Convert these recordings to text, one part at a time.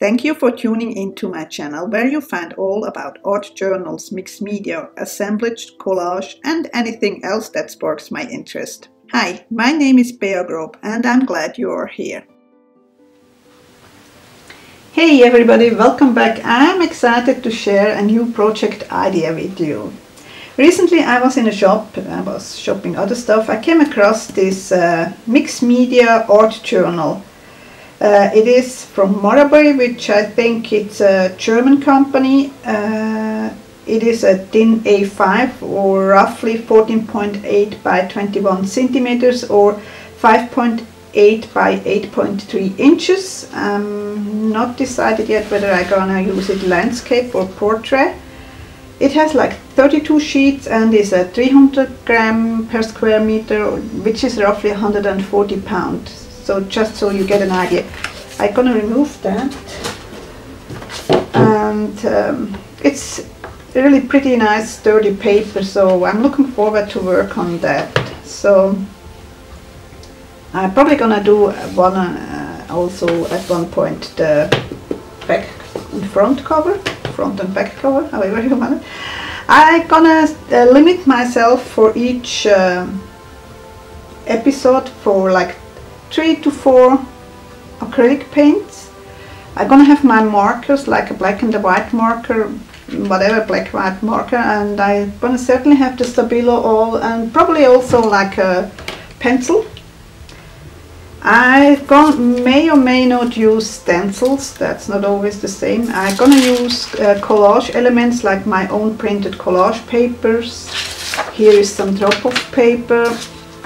Thank you for tuning into my channel where you find all about art journals, mixed media, assemblage, collage and anything else that sparks my interest. Hi, my name is Grob and I'm glad you are here. Hey everybody, welcome back. I'm excited to share a new project idea with you. Recently I was in a shop, I was shopping other stuff. I came across this mixed media art journal. It is from Marabou, which I think it's a German company. It is a thin A5 or roughly 14.8 by 21 centimeters or 5.8 by 8.3 inches. I'm not decided yet whether I'm gonna use it landscape or portrait. It has like 32 sheets and is a 300 gram per square meter, which is roughly 140 pounds. So just so you get an idea. I'm gonna remove that, and it's really pretty nice sturdy paper, so I'm looking forward to work on that. So I'm probably gonna do one also at one point the back and front cover, front and back cover, however you want it. I'm gonna limit myself for each episode for like 3 to 4 acrylic paints. I'm gonna have my markers, like a black and a white marker, whatever, black white marker, and I'm gonna certainly have the Stabilo All and probably also like a pencil. I may or may not use stencils, that's not always the same. I'm gonna use collage elements like my own printed collage papers. Here is some drop-off paper.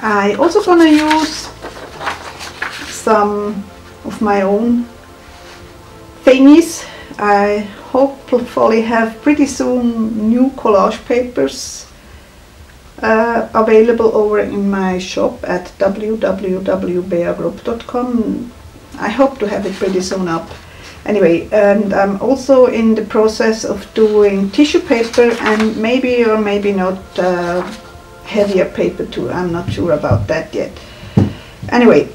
I also gonna use some of my own thingies. I hopefully have pretty soon new collage papers available over in my shop at www.mediajournal.com. I hope to have it pretty soon up. Anyway, and I'm also in the process of doing tissue paper and maybe or maybe not heavier paper too. I'm not sure about that yet. Anyway,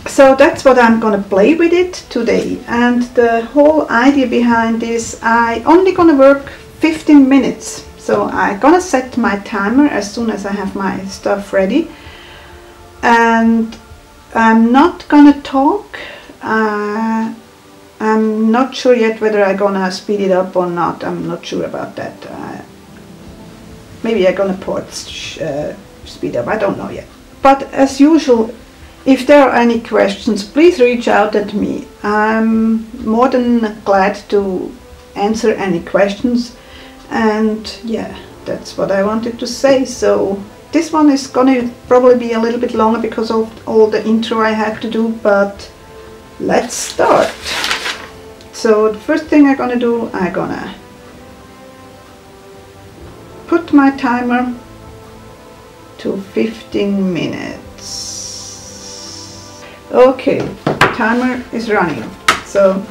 so that's what I'm gonna play with it today, and the whole idea behind this, I only gonna work 15 minutes. So I'm gonna set my timer as soon as I have my stuff ready, and I'm not gonna talk. I'm not sure yet whether I'm gonna speed it up or not. I'm not sure about that. Maybe I'm gonna speed up, I don't know yet. But as usual, if there are any questions, please reach out at me. I'm more than glad to answer any questions. And yeah, that's what I wanted to say. So this one is gonna probably be a little bit longer because of all the intro I have to do, but let's start. So the first thing I'm gonna do, I'm gonna put my timer to 15 minutes. Okay, timer is running. So,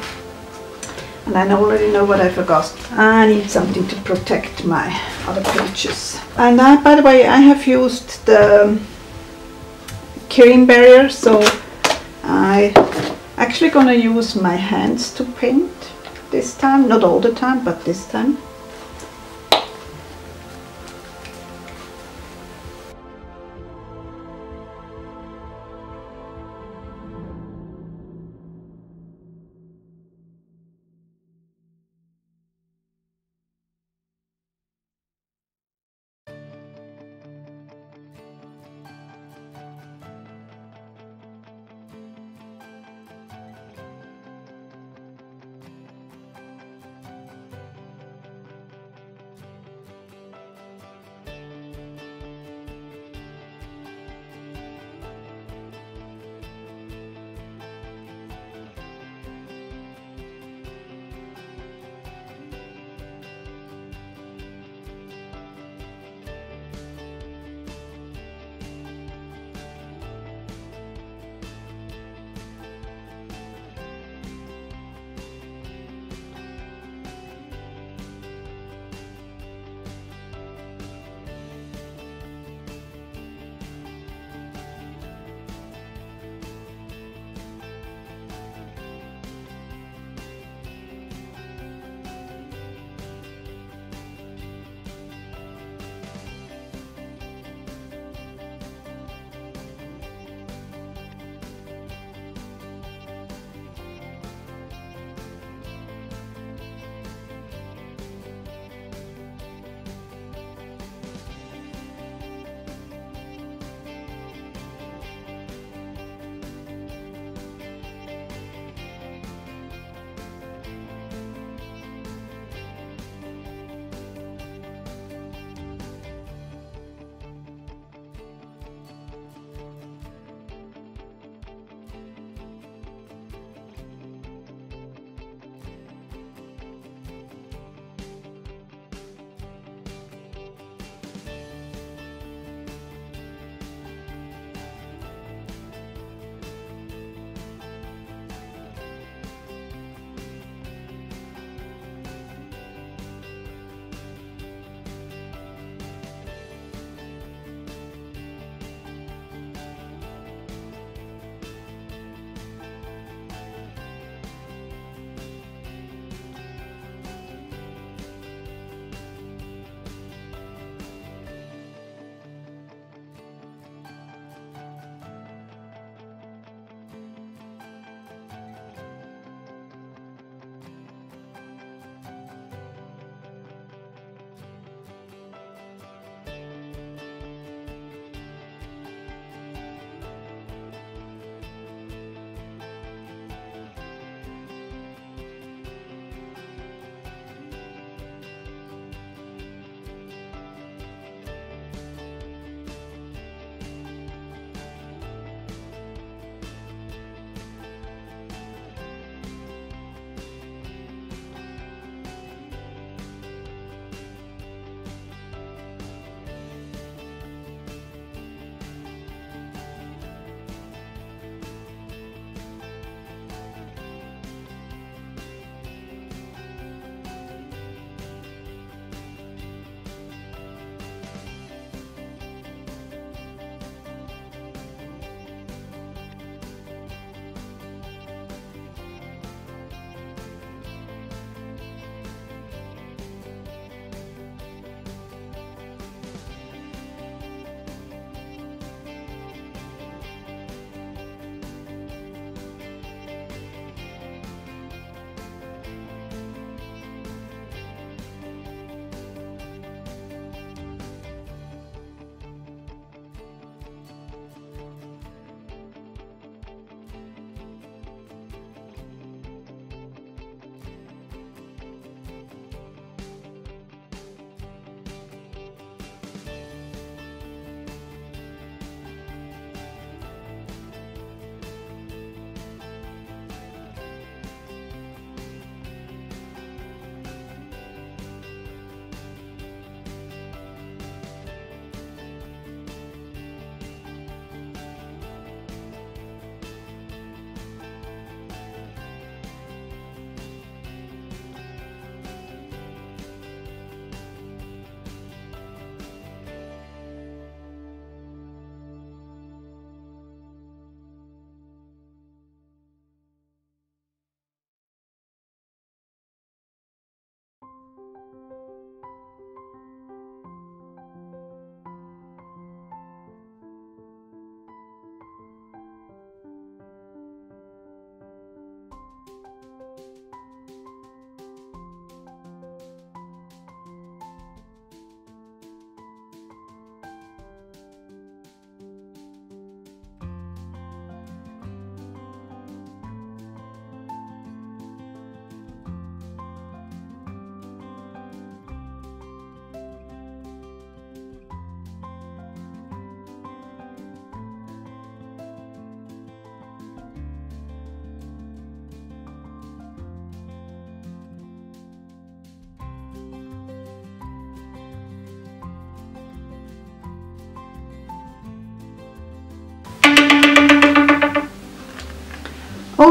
and I already know what I forgot. I need something to protect my other pages. And by the way, I have used the cream barrier, so I actually gonna use my hands to paint this time. Not all the time, but this time.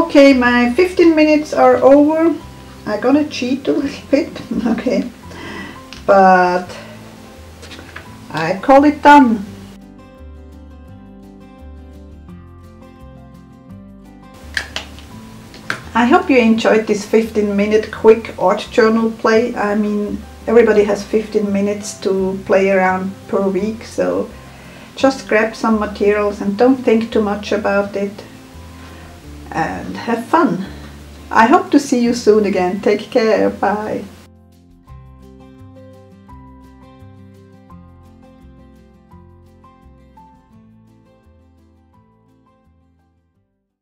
Okay, my 15 minutes are over. I'm gonna cheat a little bit, okay, but I call it done. I hope you enjoyed this 15-minute quick art journal play. I mean, everybody has 15 minutes to play around per week, so just grab some materials and don't think too much about it and have fun. I hope to see you soon again. Take care. Bye.